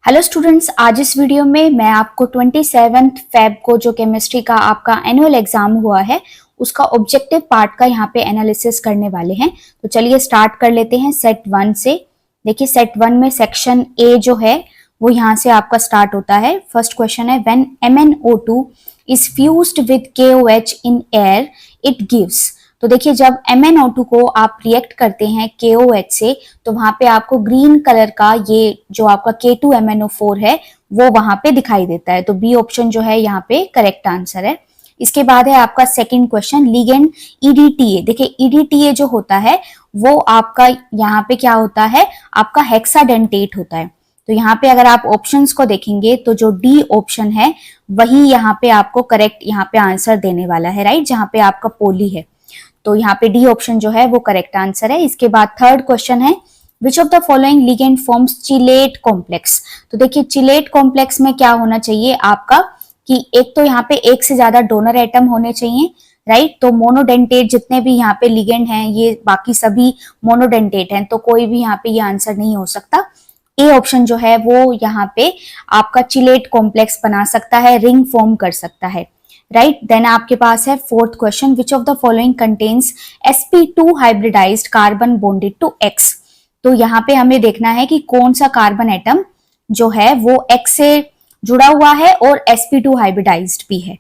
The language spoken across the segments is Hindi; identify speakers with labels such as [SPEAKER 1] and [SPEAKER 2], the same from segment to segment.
[SPEAKER 1] हेलो स्टूडेंट्स, आज इस वीडियो में मैं आपको 27 फेब को जो केमिस्ट्री का आपका एनुअल एग्जाम हुआ है उसका ऑब्जेक्टिव पार्ट का यहाँ पे एनालिसिस करने वाले हैं। तो चलिए स्टार्ट कर लेते हैं सेट 1 से। देखिए सेट 1 में सेक्शन ए जो है वो यहाँ से आपका स्टार्ट होता है। फर्स्ट क्वेश्चन है when MnO2 is fused with KOH in air it gives. तो देखिए जब MnO2 को आप रिएक्ट करते हैं KOH से तो वहां पे आपको ग्रीन कलर का ये जो आपका K2MnO4 है वो वहां पे दिखाई देता है। तो बी ऑप्शन जो है यहाँ पे करेक्ट आंसर है। इसके बाद है आपका सेकंड क्वेश्चन लिगेंड EDTA। देखिए EDTA जो होता है वो आपका यहाँ पे क्या होता है, आपका हेक्साडेंटेट होता है। तो यहाँ पे अगर आप ऑप्शंस को देखेंगे तो जो डी ऑप्शन है वही यहाँ पे आपको करेक्ट यहाँ पे आंसर देने वाला है, राइट, जहाँ पे आपका पोली है। तो यहाँ पे डी ऑप्शन जो है वो करेक्ट आंसर है। इसके बाद थर्ड क्वेश्चन है which of the following ligand forms chelate complex. तो देखिए चिलेट कॉम्प्लेक्स में क्या होना चाहिए आपका कि एक तो यहाँ पे एक से ज्यादा डोनर एटम होने चाहिए, राइट। तो मोनोडेंटेट जितने भी यहाँ पे लिगेंड हैं ये बाकी सभी मोनोडेंटेट हैं, तो कोई भी यहाँ पे ये आंसर नहीं हो सकता। ए ऑप्शन जो है वो यहाँ पे आपका चिलेट कॉम्प्लेक्स बना सकता है, रिंग फॉर्म कर सकता है, राइट। देन आपके पास है fourth question which of the following contains sp2 hybridized carbon bonded to X। तो यहाँ पे हमें देखना है कि कौन सा कार्बन एटम जो है वो X से जुड़ा हुआ है और sp2 हाइब्रिडाइज्ड भी है।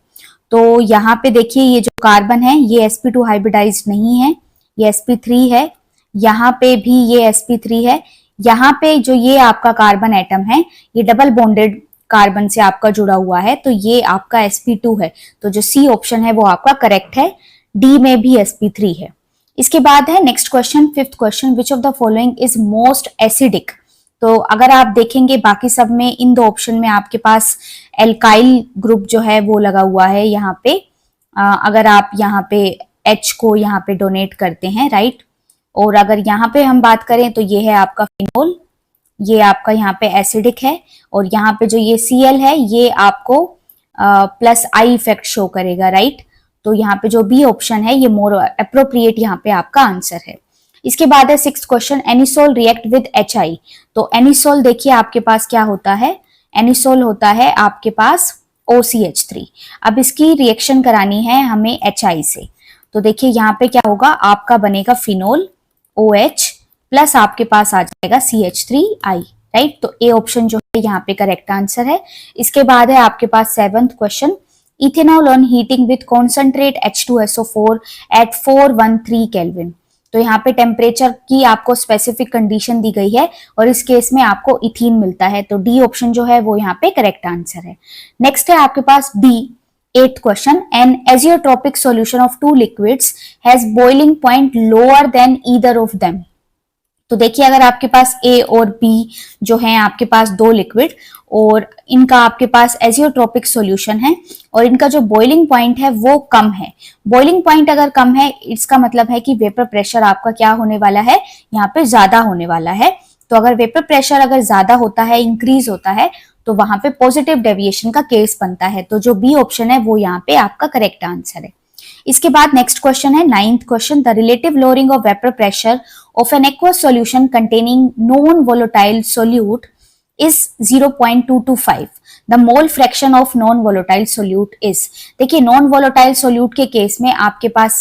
[SPEAKER 1] तो यहाँ पे देखिए ये जो कार्बन है ये sp2 हाइब्रिडाइज्ड नहीं है, ये sp3 है, यहाँ पे भी ये sp3 है, यहाँ पे जो ये आपका कार्बन एटम है ये डबल बॉन्डेड कार्बन से आपका जुड़ा हुआ है, तो ये आपका sp2 है। तो जो सी ऑप्शन है वो आपका करेक्ट है। डी में भी sp3 है। इसके बाद है next question, fifth question which of the following is most acidic. तो अगर आप देखेंगे बाकी सब में इन दो ऑप्शन में आपके पास एल्काइल ग्रुप जो है वो लगा हुआ है यहाँ पे। अगर आप यहाँ पे H को यहाँ पे डोनेट करते हैं, राइट, और अगर यहाँ पे हम बात करें तो ये है आपका फिनोल, ये आपका यहाँ पे एसिडिक है, और यहाँ पे जो ये Cl है ये आपको प्लस आई इफेक्ट शो करेगा, राइट। तो यहाँ पे जो बी ऑप्शन है ये मोर अप्रोप्रिएट यहाँ पे आपका आंसर है। इसके बाद है sixth question anisole react with HI। तो एनिसोल देखिए आपके पास क्या होता है, एनिसोल होता है आपके पास OCH3। अब इसकी रिएक्शन करानी है हमें HI से। तो देखिए यहाँ पे क्या होगा, आपका बनेगा फिनोल OH प्लस आपके पास आ जाएगा CH3I, राइट। तो ए ऑप्शन जो है यहाँ पे करेक्ट आंसर है। इसके बाद है आपके पास seventh question ethanol on heating with concentrate H2SO4 at 413 kelvin. तो यहाँ पे टेम्परेचर की आपको स्पेसिफिक कंडीशन दी गई है और इस केस में आपको इथीन मिलता है। तो डी ऑप्शन जो है वो यहाँ पे करेक्ट आंसर है। नेक्स्ट है आपके पास D eight question an azeotropic solution of two liquids has boiling point lower than either of them. तो देखिए अगर आपके पास ए और बी जो है आपके पास दो लिक्विड और इनका आपके पास एजियोट्रोपिक सॉल्यूशन है और इनका जो बॉइलिंग पॉइंट है वो कम है। बॉइलिंग पॉइंट अगर कम है इसका मतलब है कि वेपर प्रेशर आपका क्या होने वाला है, यहाँ पे ज्यादा होने वाला है। तो अगर वेपर प्रेशर अगर ज्यादा होता है, इंक्रीज होता है, तो वहां पे पॉजिटिव डेविएशन का केस बनता है। तो जो बी ऑप्शन है वो यहाँ पे आपका करेक्ट आंसर है। इसके बाद नेक्स्ट क्वेश्चन है ninth question the relative lowering of vapour pressure of an aqueous solution containing non-volatile solute is 0.225. The mole fraction of non-volatile solute is। देखिए non-volatile solute के केस में आपके पास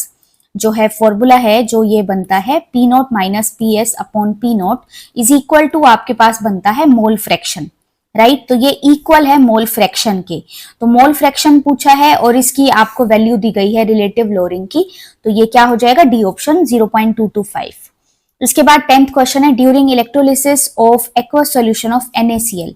[SPEAKER 1] जो है फॉर्मूला है जो ये बनता है P0 minus PS upon P0 is equal to आपके पास बनता है मोल फ्रैक्शन, राइट। तो ये इक्वल है मोल फ्रैक्शन के। तो मोल फ्रैक्शन पूछा है और इसकी आपको वैल्यू दी गई है रिलेटिव लोअरिंग की, तो ये क्या हो जाएगा, डी ऑप्शन 0.225। इसके बाद 10th क्वेश्चन है during electrolysis of aqueous solution of NaCl।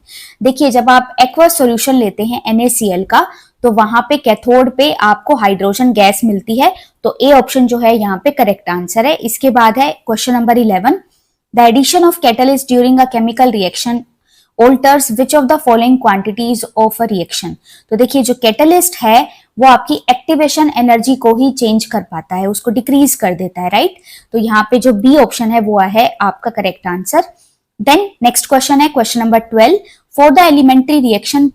[SPEAKER 1] देखिए जब आप एक्वस सॉल्यूशन लेते हैं NaCl का तो वहां पे कैथोड पे आपको हाइड्रोजन गैस मिलती है। तो ए ऑप्शन जो है यहाँ पे करेक्ट आंसर है। इसके बाद है question number 11 the addition of catalyst during a chemical reaction alters which of the following quantities of a reaction। तो देखिए जो कैटलिस्ट है वो आपकी एक्टिवेशन एनर्जी को ही चेंज कर पाता है, उसको डिक्रीज कर देता है, राइट। तो यहाँ पे जो बी ऑप्शन है वो है आपका correct answer. Then next question है question number 12 for the elementary reaction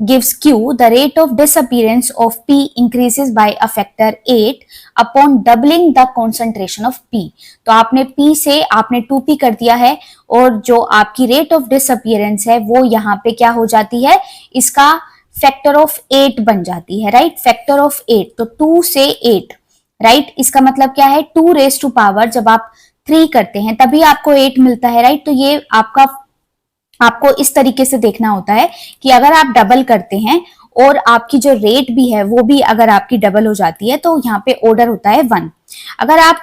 [SPEAKER 1] gives Q, the rate of disappearance of P increases by a factor 8 upon doubling the concentration of P. तो आपने P से आपने 2P कर दिया है और जो आपकी रेट ऑफ डिसअपियरेंस है वो यहाँ पे क्या हो जाती है, इसका फैक्टर ऑफ 8 बन जाती है, राइट, फैक्टर ऑफ 8, तो 2 से 8, राइट, इसका मतलब क्या है 2 रेज टू पावर जब आप 3 करते हैं तभी आपको 8 मिलता है, राइट। तो ये आपको इस तरीके से देखना होता है कि अगर आप डबल करते हैं और आपकी जो रेट भी है वो भी अगर आपकी डबल हो जाती है तो यहाँ पे ऑर्डर होता है 1। अगर आप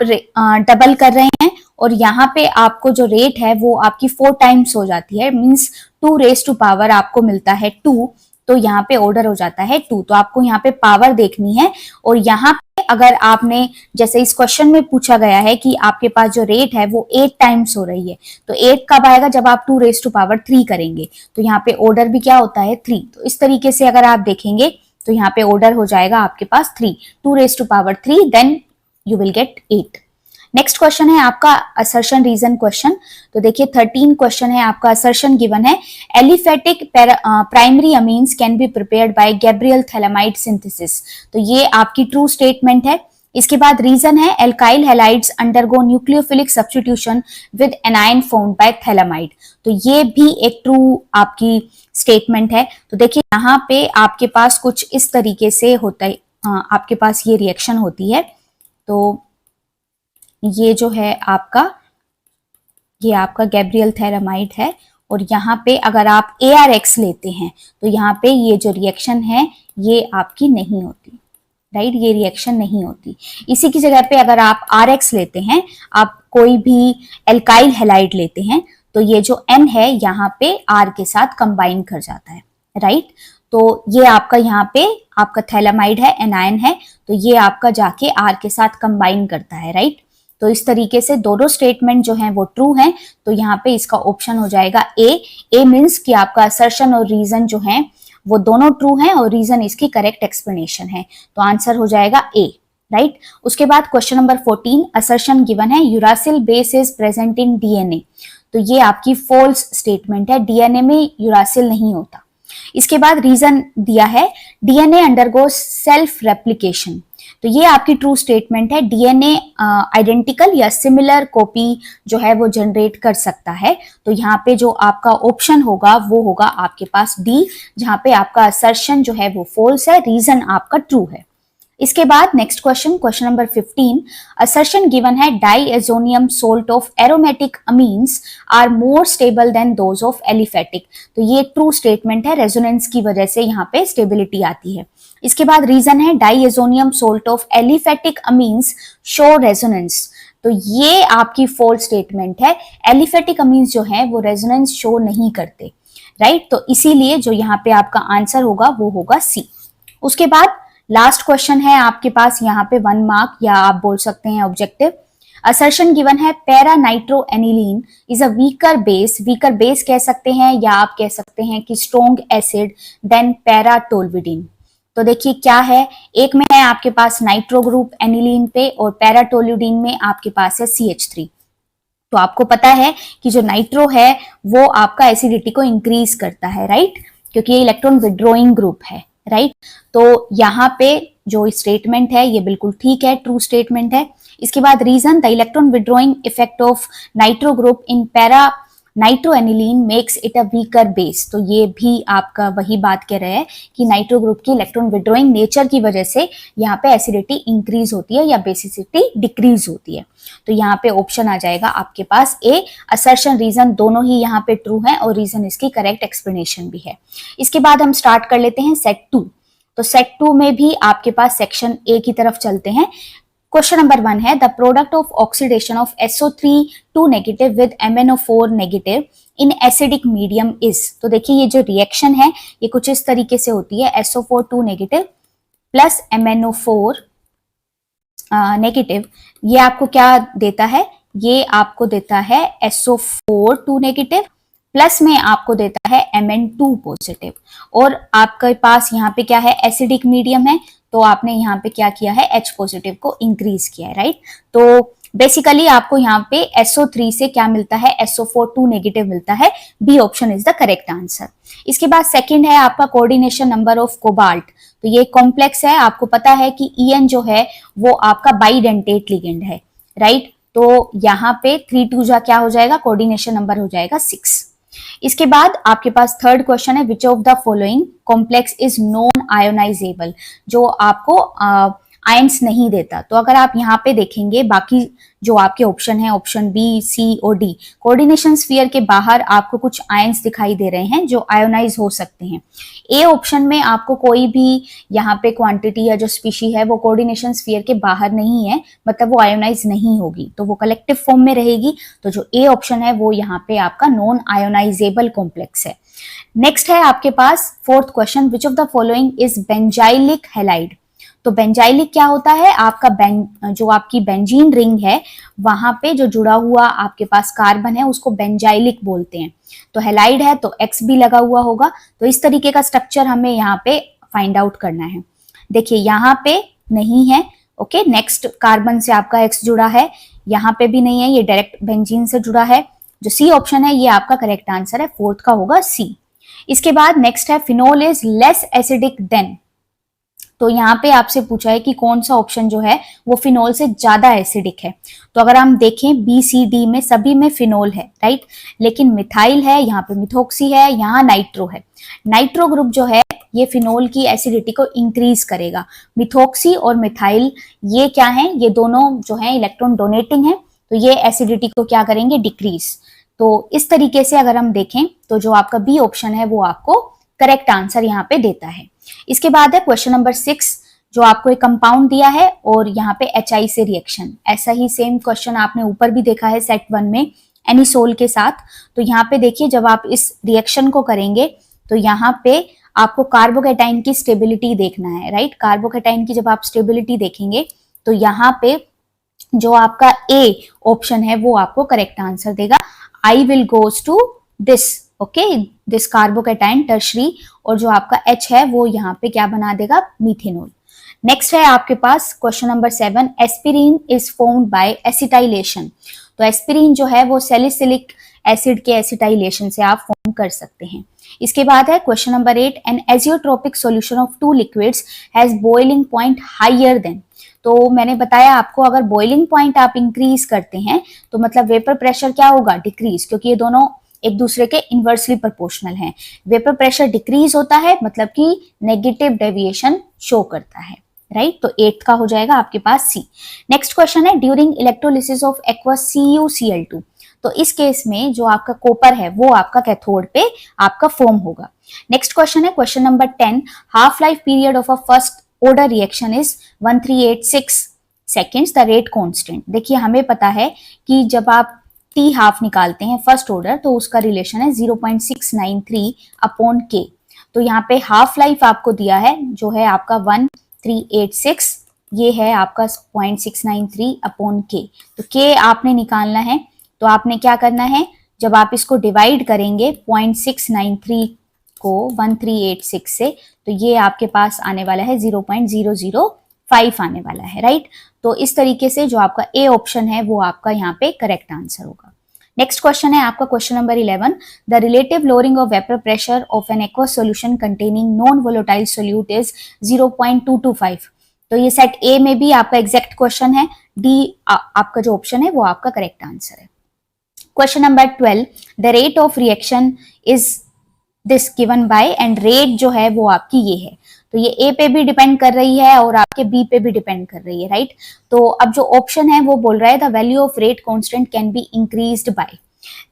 [SPEAKER 1] डबल कर रहे हैं और यहाँ पे आपको जो रेट है वो आपकी 4 टाइम्स हो जाती है, मींस 2 रेज टू पावर आपको मिलता है 2, तो यहाँ पे ऑर्डर हो जाता है 2। तो आपको यहाँ पे पावर देखनी है और यहाँ पे अगर आपने जैसे इस क्वेश्चन में पूछा गया है कि आपके पास जो रेट है वो 8 टाइम्स हो रही है, तो 8 कब आएगा, जब आप 2 रेज टू पावर 3 करेंगे, तो यहाँ पे ऑर्डर भी क्या होता है 3। तो इस तरीके से अगर आप देखेंगे तो यहाँ पे ऑर्डर हो जाएगा आपके पास 3, 2 raise to power 3, then you will get 8। Next question है आपका असर्शन रीजन क्वेश्चन। तो देखिए 13 क्वेश्चन है आपका, असर्शन गिवन है aliphatic primary amines can be prepared by Gabriel phthalimide synthesis. तो ये आपकी ट्रू स्टेटमेंट है। इसके बाद रीजन है alkyl halides undergo nucleophilic substitution with anion found by phthalimide. तो ये भी एक ट्रू आपकी स्टेटमेंट है। तो देखिए यहाँ पे आपके पास कुछ इस तरीके से होता है, आपके पास ये रिएक्शन होती है। तो ये जो है ये आपका गैब्रियल थैलामाइड है और यहाँ पे अगर आप ARX लेते हैं तो यहाँ पे ये जो रिएक्शन है ये आपकी नहीं होती, राइट, ये रिएक्शन नहीं होती। इसी की जगह पे अगर आप RX लेते हैं, आप कोई भी एल्काइल हैलाइड लेते हैं, तो ये जो N है यहाँ पे R के साथ कंबाइन कर जाता है, राइट। तो ये आपका यहाँ पे आपका थैलामाइड है, एनायन है, तो ये आपका जाके R के साथ कंबाइन करता है, राइट। तो इस तरीके से दोनों स्टेटमेंट जो हैं वो ट्रू हैं। तो यहाँ पे इसका ऑप्शन हो जाएगा ए मीन्स कि आपका असर्शन और रीजन जो है वो दोनों ट्रू हैं और रीजन इसकी करेक्ट एक्सप्लेनेशन है। तो आंसर हो जाएगा ए, राइट। उसके बाद क्वेश्चन नंबर 14, असर्शन गिवन है uracil base is present in DNA। तो ये आपकी फॉल्स स्टेटमेंट है, DNA में यूरासिल नहीं होता। इसके बाद रीजन दिया है DNA अंडरगो सेल्फ रेप्लिकेशन। तो ये आपकी ट्रू स्टेटमेंट है, DNA आइडेंटिकल या सिमिलर कॉपी जो है वो जनरेट कर सकता है। तो यहाँ पे जो आपका ऑप्शन होगा वो होगा आपके पास डी, जहाँ पे आपका असर्शन जो है वो फॉल्स है, रीजन आपका ट्रू है। इसके बाद next question, question number 15, assertion given है diazonium salt of aromatic amines are more stable than those of aliphatic. तो ये ट्रू स्टेटमेंट है, रेजोनेंस की वजह से यहाँ पे स्टेबिलिटी आती है। इसके बाद रीजन है diazonium salt of aliphatic amines show resonance. तो ये आपकी फॉल्स स्टेटमेंट है, एलिफेटिक अमीन्स जो है वो रेजोनेंस शो नहीं करते, राइट। तो इसीलिए जो यहाँ पे आपका आंसर होगा वो होगा सी। उसके बाद लास्ट क्वेश्चन है आपके पास यहाँ पे 1 मार्क या आप बोल सकते हैं ऑब्जेक्टिव। असर्शन गिवन है para nitro aniline is a weaker base कह सकते हैं या आप कह सकते हैं कि स्ट्रॉन्ग एसिड देन पैरा टोल्विडिन। तो देखिए क्या है, एक में है आपके पास नाइट्रो ग्रुप एनिलीन पे और पैरा टोल्विडिन में आपके पास है CH3। तो आपको पता है कि जो नाइट्रो है वो आपका एसिडिटी को इंक्रीज करता है, राइट, क्योंकि ये इलेक्ट्रॉन विड्रॉइंग ग्रुप है, राइट। तो यहाँ पे जो स्टेटमेंट है ये बिल्कुल ठीक है, ट्रू स्टेटमेंट है। इसके बाद reason the electron withdrawing effect of nitro group in para nitro aniline makes it a weaker base. तो ये भी आपका वही बात कह रहे हैं कि नाइट्रो ग्रुप की इलेक्ट्रॉन विड्रॉइंग नेचर की वजह से यहाँ पे एसिडिटी इंक्रीज होती है या बेसिसिटी डिक्रीज होती है। तो यहाँ पे ऑप्शन आ जाएगा आपके पास ए, असर्शन रीजन दोनों ही यहाँ पे ट्रू है और रीजन इसकी करेक्ट एक्सप्लेनेशन भी है। इसके बाद हम स्टार्ट कर लेते हैं सेट 2। तो सेट 2 में भी आपके पास सेक्शन ए की तरफ चलते हैं। क्वेश्चन नंबर 1 है the product of oxidation of SO3 negative with MnO4 negative in acidic medium is. तो देखिए ये जो रिएक्शन है ये कुछ इस तरीके से होती है, SO4 negative plus MnO4 negative. ये आपको क्या देता है, ये आपको देता है SO4 नेगेटिव प्लस में आपको देता है Mn2 पॉजिटिव। और आपके पास यहाँ पे क्या है, एसिडिक मीडियम है, तो आपने यहाँ पे क्या किया है, H पॉजिटिव को इंक्रीज किया है, राइट। तो बेसिकली आपको यहाँ पे SO3 से क्या मिलता है, SO4 2 नेगेटिव मिलता है। B option is the correct answer. इसके बाद सेकंड है आपका कोऑर्डिनेशन नंबर ऑफ कोबाल्ट। तो ये कॉम्प्लेक्स है, आपको पता है कि EN जो है वो आपका बाइडेंटेट लिगेंड है, राइट। तो यहाँ पे 3 2 जा क्या हो जाएगा, कोऑर्डिनेशन नंबर हो जाएगा 6। इसके बाद आपके पास थर्ड क्वेश्चन है, which of the following complex is non ionisable, जो आपको आयंस नहीं देता। तो अगर आप यहाँ पे देखेंगे बाकी जो आपके ऑप्शन है, ऑप्शन बी, सी और डी, कोऑर्डिनेशन स्फीयर के बाहर आपको कुछ आयंस दिखाई दे रहे हैं जो आयोनाइज हो सकते हैं। ए ऑप्शन में आपको कोई भी यहाँ पे क्वांटिटी या जो स्पीशी है वो कोऑर्डिनेशन स्फीयर के बाहर नहीं है, मतलब वो आयोनाइज नहीं होगी, तो वो कलेक्टिव फॉर्म में रहेगी। तो जो ए ऑप्शन है वो यहाँ पे आपका नॉन आयोनाइजेबल कॉम्प्लेक्स है। नेक्स्ट है आपके पास fourth question, which of the following is benzylic halide. तो बेंजाइलिक क्या होता है, आपका जो आपकी बेंजीन रिंग है वहां पे जो जुड़ा हुआ आपके पास कार्बन है उसको बेंजाइलिक बोलते हैं। तो हैलाइड है तो एक्स भी लगा हुआ होगा। तो इस तरीके का स्ट्रक्चर हमें यहाँ पे फाइंड आउट करना है। देखिए यहाँ पे नहीं है, ओके। नेक्स्ट कार्बन से आपका एक्स जुड़ा है, यहाँ पे भी नहीं है, ये डायरेक्ट बेंजीन से जुड़ा है। जो सी ऑप्शन है ये आपका करेक्ट आंसर है, फोर्थ का होगा सी। इसके बाद नेक्स्ट है, phenol is less acidic then. तो यहाँ पे आपसे पूछा है कि कौन सा ऑप्शन जो है वो फिनोल से ज्यादा एसिडिक है। तो अगर हम देखें बी सी डी में सभी में फिनोल है, राइट, लेकिन मिथाइल है, यहाँ पे मिथोक्सी है, यहाँ नाइट्रो है। नाइट्रो ग्रुप जो है ये फिनोल की एसिडिटी को इंक्रीज करेगा। मिथोक्सी और मिथाइल ये क्या है, ये दोनों जो है इलेक्ट्रॉन डोनेटिंग है, तो ये एसिडिटी को क्या करेंगे, डिक्रीज। तो इस तरीके से अगर हम देखें तो जो आपका बी ऑप्शन है वो आपको करेक्ट आंसर यहाँ पे देता है। इसके बाद है क्वेश्चन नंबर 6, जो आपको एक कंपाउंड दिया है और यहाँ पे HI से रिएक्शन। ऐसा ही सेम क्वेश्चन आपने ऊपर भी देखा है सेट 1 में एनिसोल के साथ। तो यहाँ पे देखिए जब आप इस रिएक्शन को करेंगे तो यहाँ पे आपको कार्बोकैटाइन की स्टेबिलिटी देखना है, राइट। कार्बोकैटाइन की जब आप स्टेबिलिटी देखेंगे तो यहाँ पे जो आपका ए ऑप्शन है वो आपको करेक्ट आंसर देगा। I will goes to this, okay, this carbocation tertiary, और जो आपका H है वो यहाँ पे क्या बना देगा, मीथेनॉल। नेक्स्ट है आपके पास question number 7, aspirin is formed by acetylation. तो एस्पिरिन जो है वो सैलिसिलिक एसिड के एसिटाइलेशन से आप फॉर्म कर सकते हैं। इसके बाद है question number 8, an azeotropic solution of two liquids has boiling point higher than. तो मैंने बताया आपको अगर बॉइलिंग पॉइंट आप इंक्रीज करते हैं तो मतलब वेपर प्रेशर क्या होगा, डिक्रीज, क्योंकि ये दोनों एक दूसरे के इनवर्सली प्रोपोर्शनल हैं। वेपर प्रेशर डिक्रीज होता है मतलब कि नेगेटिव डेविएशन शो करता है, राइट। तो 8th का हो जाएगा आपके पास सी। नेक्स्ट क्वेश्चन है, during electrolysis of aqueous CuCl2। तो इस केस में जो आपका कॉपर है वो आपका कैथोड पे आपका फॉर्म होगा। नेक्स्ट क्वेश्चन है question number 10, half life period of a first order reaction is 1386 seconds, the rate constant. देखिए हमें पता है कि जब आप टी हाफ निकालते हैं फर्स्ट ऑर्डर तो उसका रिलेशन है 0.693 अपॉन के। तो यहाँ पे हाफ लाइफ आपको दिया है जो है आपका 1386, ये है आपका 0.693 अपॉन के। तो के आपने निकालना है तो आपने क्या करना है, जब आप इसको डिवाइड करेंगे 0.693 को 1386 से, तो ये आपके पास आने वाला है 0.005 आने वाला है, राइट। तो इस तरीके से जो आपका ए ऑप्शन है वो आपका यहाँ पे करेक्ट आंसर होगा। नेक्स्ट क्वेश्चन है आपका question number 11, the relative lowering of vapour pressure of an aqueous solution containing non volatile solute is 0.225। तो ये सेट ए में भी आपका एग्जैक्ट क्वेश्चन है, डी आपका जो ऑप्शन है वो आपका करेक्ट आंसर है। Question number 12, the rate of reaction is this given by, and rate जो है वो आपकी ये है। तो ये ए पे भी डिपेंड कर रही है और आपके बी पे भी डिपेंड कर रही है, राइट। तो अब जो ऑप्शन है वो बोल रहा है the value of rate constant can be increased by.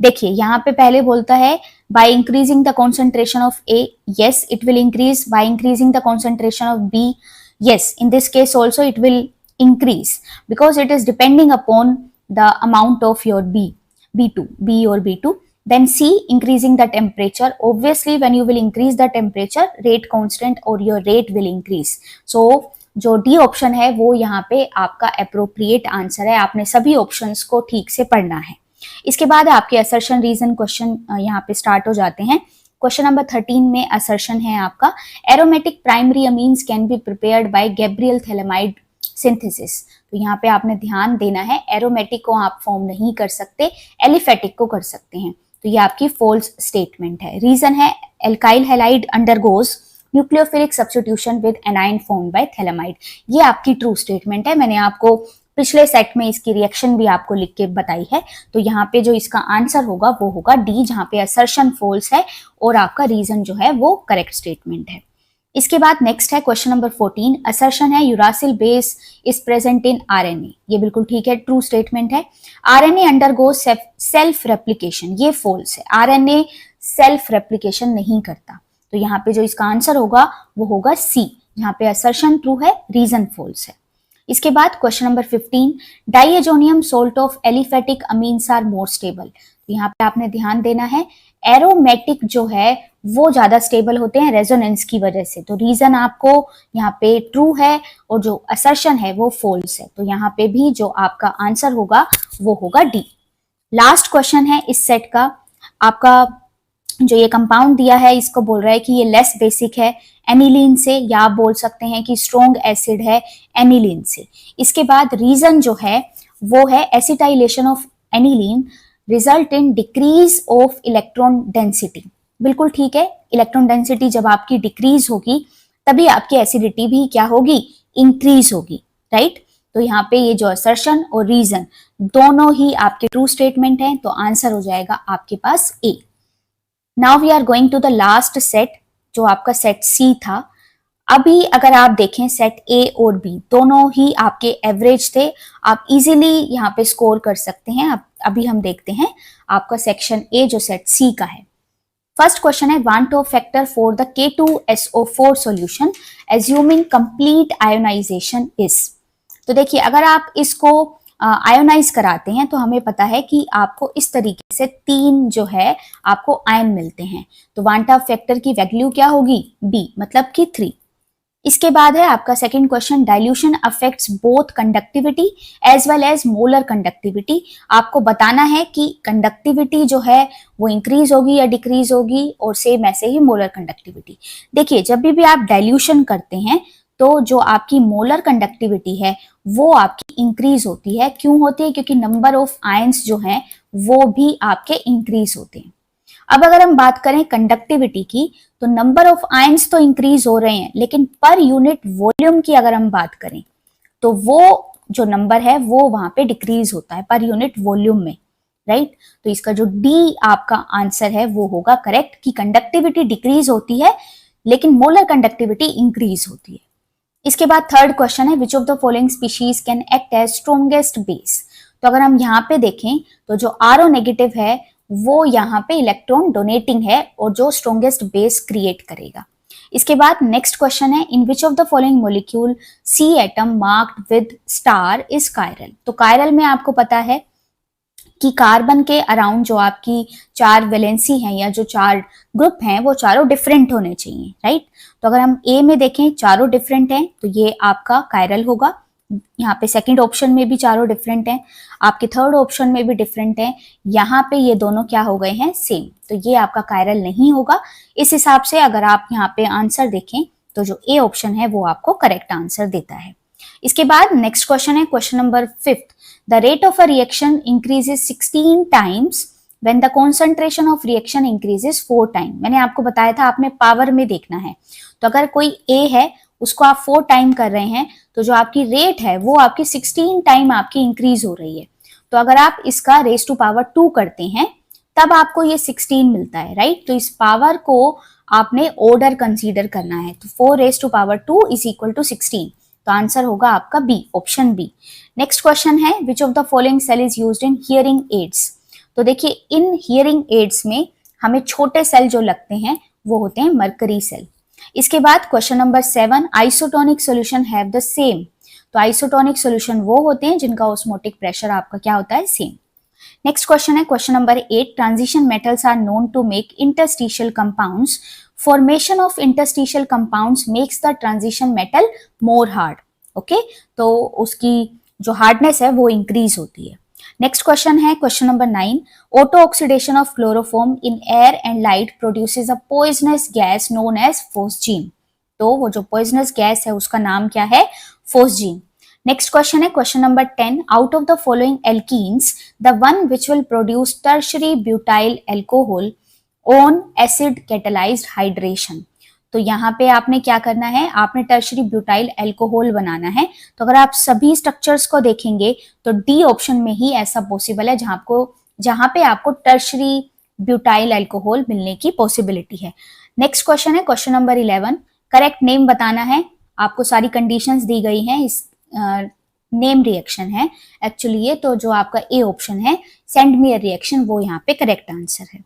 [SPEAKER 1] देखिए यहाँ पे पहले बोलता है by increasing the concentration of A, yes it will increase, by increasing the concentration of B, yes in this case also it will increase because it is depending upon the amount of your B or B2. Then C, increasing the temperature, obviously when you will increase the temperature rate constant or your rate will increase. So जो डी ऑप्शन है वो यहाँ पे आपका अप्रोप्रिएट आंसर है। आपने सभी ऑप्शंस को ठीक से पढ़ना है। इसके बाद आपके असर्शन रीजन क्वेश्चन यहाँ पे स्टार्ट हो जाते हैं। क्वेश्चन नंबर 13 में असर्शन है आपका, aromatic primary amines can be prepared by Gabriel phthalimide synthesis. तो यहाँ पे आपने ध्यान देना है, एरोमेटिक को आप फॉर्म नहीं कर सकते, एलिफेटिक को कर सकते हैं। तो ये आपकी फॉल्स स्टेटमेंट है। रीजन है alkyl halide undergoes nucleophilic substitution with A9 formed by phthalimide. ये आपकी ट्रू स्टेटमेंट है। मैंने आपको पिछले सेट में इसकी रिएक्शन भी आपको लिख के बताई है। तो यहाँ पे जो इसका आंसर होगा वो होगा डी, जहाँ पे असर्शन फॉल्स है और आपका रीजन जो है वो करेक्ट स्टेटमेंट है। इसके बाद नेक्स्ट है क्वेश्चन नंबर 14। असर्शन है uracil base is present in RNA. ये बिल्कुल ठीक है, ट्रू स्टेटमेंट है। आरएनए अंडरगोज सेल्फ रेप्लिकेशन, ये फॉल्स है। आरएनए सेल्फ रेप्लिकेशन नहीं करता। तो यहाँ पे जो इसका आंसर होगा वो होगा सी, यहाँ पे असर्शन ट्रू है, रीजन फॉल्स है। इसके बाद question number 15। Diazonium salt of aliphatic amines are more stable. तो यहाँ पे आपने ध्यान देना है, एरोमेटिक जो है वो ज्यादा स्टेबल होते हैं रेजोनेंस की वजह से। तो रीजन आपको यहाँ पे ट्रू है और जो असर्शन है वो फॉल्स है। तो यहाँ पे भी जो आपका आंसर होगा वो होगा डी। लास्ट क्वेश्चन है इस सेट का। आपका जो ये कंपाउंड दिया है इसको बोल रहा है कि ये लेस बेसिक है एनिलीन से, या आप बोल सकते हैं कि स्ट्रॉन्ग एसिड है एनिलीन से। इसके बाद रीजन जो है वो है acetylation of aniline result in decrease of electron density. बिल्कुल ठीक है, इलेक्ट्रॉन डेंसिटी जब आपकी डिक्रीज होगी तभी आपकी एसिडिटी भी क्या होगी, इंक्रीज होगी, राइट। तो यहाँ पे ये जो असर्शन और रीजन दोनों ही आपके ट्रू स्टेटमेंट हैं। तो आंसर हो जाएगा आपके पास A. Now we are going to the last set, जो आपका सेट सी था। अभी अगर आप देखें सेट ए और बी दोनों ही आपके एवरेज थे, आप इजीली यहाँ पे स्कोर कर सकते हैं। अभी हम देखते हैं आपका सेक्शन ए जो सेट सी का है। फर्स्ट क्वेश्चन है van't factor for the K2SO4 solution assuming complete ionization is. तो देखिए अगर आप इसको आयोनाइज कराते हैं तो हमें पता है कि आपको इस तरीके से 3 जो है आपको आयन मिलते हैं। तो वांटा फैक्टर की वैल्यू क्या होगी, बी, मतलब कि 3। इसके बाद है आपका second question, dilution affects both conductivity as well as molar conductivity. आपको बताना है कि कंडक्टिविटी जो है वो इंक्रीज होगी या डिक्रीज होगी, और सेम ऐसे ही मोलर कंडक्टिविटी। देखिए जब भी आप डाइल्यूशन करते हैं तो जो आपकी मोलर कंडक्टिविटी है वो आपकी इंक्रीज होती है। क्यों होती है, क्योंकि नंबर ऑफ आयंस जो हैं वो भी आपके इंक्रीज होते हैं। अब अगर हम बात करें कंडक्टिविटी की तो नंबर ऑफ आयंस तो इंक्रीज हो रहे हैं, लेकिन पर यूनिट वॉल्यूम की अगर हम बात करें तो वो जो नंबर है वो वहां पे डिक्रीज होता है पर यूनिट वॉल्यूम में, राइट। तो इसका जो डी आपका आंसर है वो होगा करेक्ट, कि कंडक्टिविटी डिक्रीज होती है लेकिन मोलर कंडक्टिविटी इंक्रीज होती है। इसके बाद थर्ड क्वेश्चन है which of the following species can act as strongest base. तो अगर हम यहाँ पे देखें तो जो आरओ नेगेटिव है वो यहाँ पे इलेक्ट्रॉन डोनेटिंग है और जो स्ट्रॉन्गेस्ट बेस क्रिएट करेगा। इसके बाद नेक्स्ट क्वेश्चन है in which of the following molecule C atom marked with star is chiral. तो कायरल में आपको पता है कि कार्बन के अराउंड जो आपकी 4 वैलेंसी हैं या जो 4 ग्रुप हैं वो चारों डिफरेंट होने चाहिए, राइट। तो अगर हम ए में देखें चारों डिफरेंट हैं तो ये आपका कायरल होगा। यहाँ पे सेकंड ऑप्शन में भी चारों डिफरेंट हैं, आपके थर्ड ऑप्शन में भी डिफरेंट हैं, यहाँ पे ये दोनों क्या हो गए हैं, सेम। तो ये आपका कायरल नहीं होगा। इस हिसाब से अगर आप यहाँ पे आंसर देखें तो जो ए ऑप्शन है वो आपको करेक्ट आंसर देता है। इसके बाद नेक्स्ट क्वेश्चन है question number 5। The rate of a reaction increases 16 times when the concentration of reaction increases 4 time. मैंने आपको बताया था आपने पावर में देखना है। तो अगर कोई ए है उसको आप 4 टाइम कर रहे हैं तो जो आपकी रेट है वो आपकी 16 टाइम आपकी इंक्रीज हो रही है। तो अगर आप इसका रेस टू पावर 2 करते हैं तब आपको ये 16 मिलता है, राइट। तो इस पावर को आपने ऑर्डर कंसीडर करना है। तो 4 raise to power 2 is equal to 16। तो आंसर होगा आपका B, option B. Next question है which of the following cell is used in hearing aids. तो देखिए इन हियरिंग एड्स में हमें छोटे सेल जो लगते हैं वो होते हैं मरकरी सेल। इसके बाद question number 7 isotonic solution have the same. तो आइसोटोनिक सॉल्यूशन वो होते हैं जिनका ऑस्मोटिक प्रेशर आपका क्या होता है, सेम। नेक्स्ट क्वेश्चन है question number 8 transition metals are known to make interstitial compounds. Formation of interstitial compounds makes the transition metal more hard. Okay, तो उसकी जो हार्डनेस है वो इंक्रीज होती है। नेक्स्ट क्वेश्चन है question number 9 auto oxidation of chloroform in air and light produces a poisonous gas known as phosgene. तो वो जो पॉइजनस गैस है उसका नाम क्या है, फोस्जीन। नेक्स्ट क्वेश्चन है question number 10, out of the following alkenes the one which will produce tertiary butyl alcohol on acid catalysed hydration. तो यहाँ पे आपने क्या करना है, आपने टर्शरी ब्यूटाइल एल्कोहल बनाना है। तो अगर आप सभी स्ट्रक्चर्स को देखेंगे तो डी ऑप्शन में ही ऐसा पॉसिबल है जहां पे आपको टर्शरी ब्यूटाइल एल्कोहल मिलने की पॉसिबिलिटी है। नेक्स्ट क्वेश्चन है क्वेश्चन नंबर 11, करेक्ट नेम बताना है। आपको सारी कंडीशंस दी गई हैं, इस नेम रिएक्शन है एक्चुअली ये, तो जो आपका ए ऑप्शन है सेंड मी अ रिएक्शन वो यहाँ पे करेक्ट आंसर है।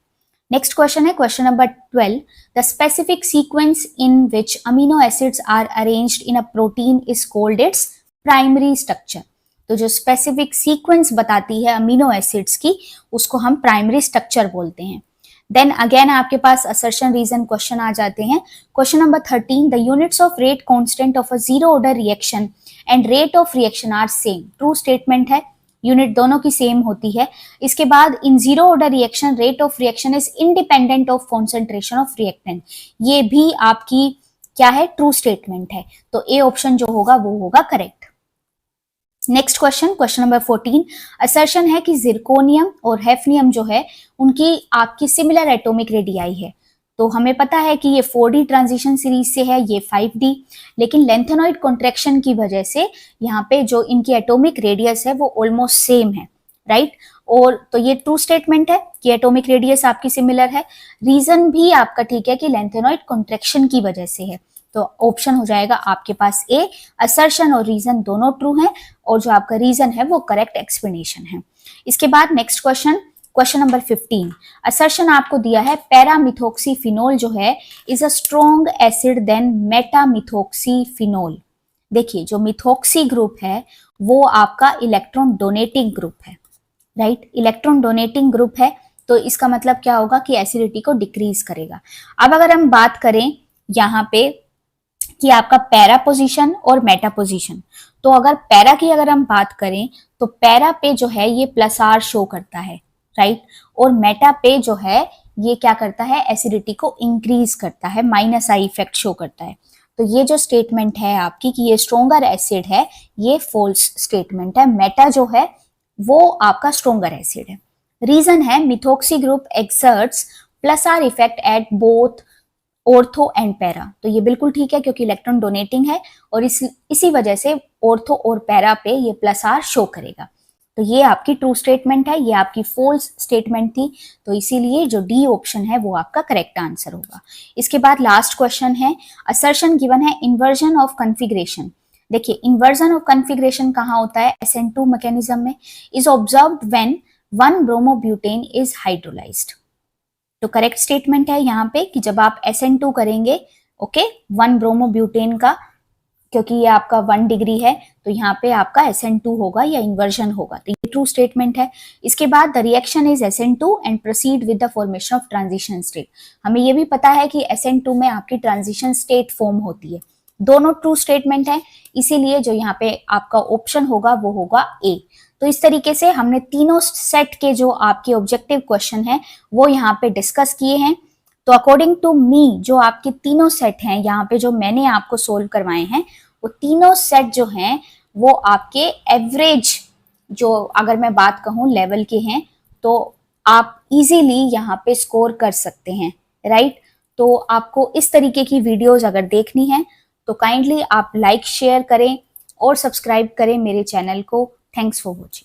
[SPEAKER 1] नेक्स्ट क्वेश्चन है question number 12, the specific sequence in which amino acids are arranged in a protein is called its primary structure. तो जो स्पेसिफिक सीक्वेंस बताती है अमीनो एसिड्स की उसको हम प्राइमरी स्ट्रक्चर बोलते हैं। देन अगेन आपके पास असर्शन रीजन क्वेश्चन आ जाते हैं। Question number 13, the units of rate constant of a zero order reaction and rate of reaction are same. True statement है, यूनिट दोनों की सेम होती है। इसके बाद in zero order reaction rate of reaction is independent of concentration of reactant. ये भी आपकी क्या है, ट्रू स्टेटमेंट है। तो ए ऑप्शन जो होगा वो होगा correct. Next question question number 14, assertion है कि जिरकोनियम और हेफनियम जो है उनकी आपकी सिमिलर एटॉमिक रेडियाई है। तो हमें पता है कि ये 4D ट्रांजिशन सीरीज से है, ये 5D, लेकिन लेंथेनॉइड कॉन्ट्रैक्शन की वजह से यहाँ पे जो इनकी एटॉमिक रेडियस है वो ऑलमोस्ट सेम है, राइट। और तो ये ट्रू स्टेटमेंट है कि एटॉमिक रेडियस आपकी सिमिलर है। रीजन भी आपका ठीक है कि लेंथेनॉइड कॉन्ट्रैक्शन की वजह से है। तो ऑप्शन हो जाएगा आपके पास ए, असर्शन और रीजन दोनों ट्रू हैं और जो आपका रीजन है वो करेक्ट एक्सप्लेनेशन है। इसके बाद next question question number 15, assertion आपको दिया है पैरामिथॉक्सीफिनोल जो है is a strong acid than metamethoxyphenol. देखिए जो मिथॉक्सी ग्रुप है वो आपका इलेक्ट्रॉन डोनेटिंग ग्रुप है, राइट। इलेक्ट्रॉन डोनेटिंग ग्रुप है तो इसका मतलब क्या होगा कि एसिडिटी को डिक्रीज करेगा। अब अगर हम बात करें यहाँ पे कि आपका पैरा पोजीशन और मेटा पोजीशन, तो अगर पैरा की अगर हम बात करें तो पैरा पे जो है ये +R शो करता है, राइट। और मेटा पे जो है ये क्या करता है, एसिडिटी को इंक्रीज करता है, -I इफेक्ट शो करता है। तो ये जो स्टेटमेंट है आपकी कि ये स्ट्रोंगर एसिड है, ये फॉल्स स्टेटमेंट है। मेटा जो है वो आपका स्ट्रोंगर एसिड है। रीजन है methoxy group exerts +R effect at both ortho and para. तो ये बिल्कुल ठीक है क्योंकि इलेक्ट्रॉन डोनेटिंग है और इसी वजह से ऑर्थो और पैरा पे ये +R शो करेगा। तो ये आपकी ट्रू स्टेटमेंट है, ये आपकी फॉल्स स्टेटमेंट थी। तो इसीलिए जो डी ऑप्शन है वो आपका करेक्ट आंसर होगा। इसके बाद लास्ट क्वेश्चन है, असर्शन गिवन है इन्वर्जन ऑफ कॉन्फ़िगरेशन। देखिए इन्वर्जन ऑफ कॉन्फ़िगरेशन कहाँ होता है, SN2 मैकेनिज्म में, is observed when 1 bromobutane is hydrolysed. तो करेक्ट स्टेटमेंट है यहाँ पे कि जब आप SN2 करेंगे, ओके, 1 ब्रोमोब्यूटेन का, क्योंकि ये आपका 1 डिग्री है तो यहाँ पे आपका SN2 होगा या इन्वर्जन होगा। तो ये ट्रू स्टेटमेंट है। इसके बाद the reaction is SN2 and proceed with the formation of transition state. हमें ये भी पता है कि SN2 में आपकी ट्रांजिशन स्टेट फॉर्म होती है। दोनों ट्रू स्टेटमेंट है, इसीलिए जो यहाँ पे आपका ऑप्शन होगा वो होगा ए। तो इस तरीके से हमने तीनों सेट के जो आपके ऑब्जेक्टिव क्वेश्चन है वो यहाँ पे डिस्कस किए हैं। तो अकॉर्डिंग टू मी जो आपके तीनों सेट हैं यहाँ पे जो मैंने आपको सोल्व करवाए हैं वो तीनों सेट जो हैं वो आपके एवरेज, जो अगर मैं बात कहूँ लेवल के हैं, तो आप इजीली यहाँ पे स्कोर कर सकते हैं, राइट। तो आपको इस तरीके की वीडियोस अगर देखनी है तो काइंडली आप लाइक शेयर करें और सब्सक्राइब करें मेरे चैनल को। Thanks for watching.